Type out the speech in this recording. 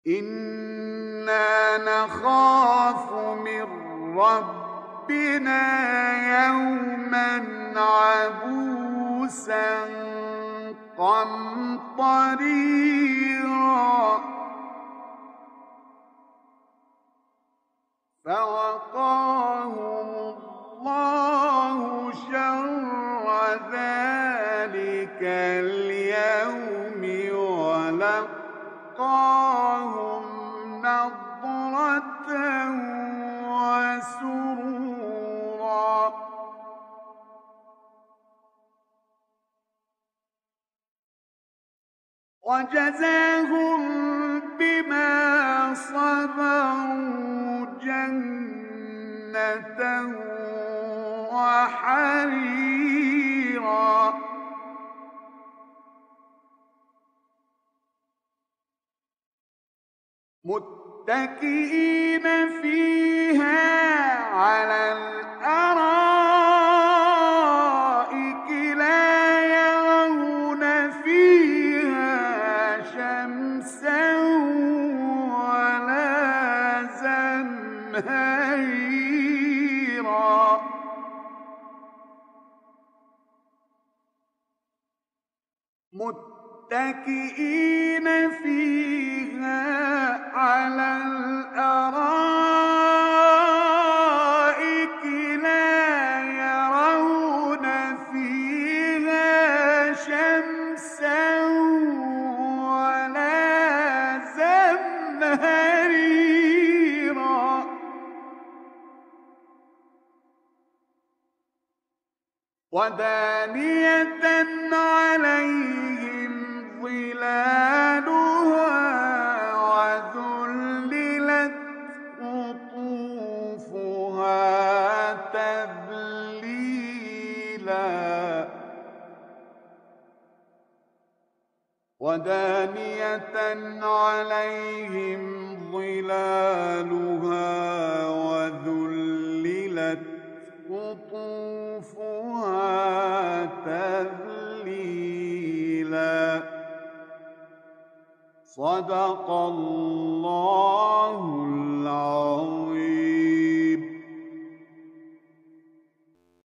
إنا نخاف من ربنا يوما عبوسا قمطريرا فوقاهم الله شر ذلك اليوم ولقاهم نضرة وسرورا وجزاهم بما صبروا جنة وحريرا متكئين فيها على الأرائك لا يرون فيها شمسا ولا زمهريرا متكئين فيها على الأرائك لا يرون فيها شمسا ولا زمهريرا ودانية عليهم ظلالها وذللت قطوفها تذليلا ودانية عليهم ظلالها وذللت قطوفها تذليلا صدق الله العظيم.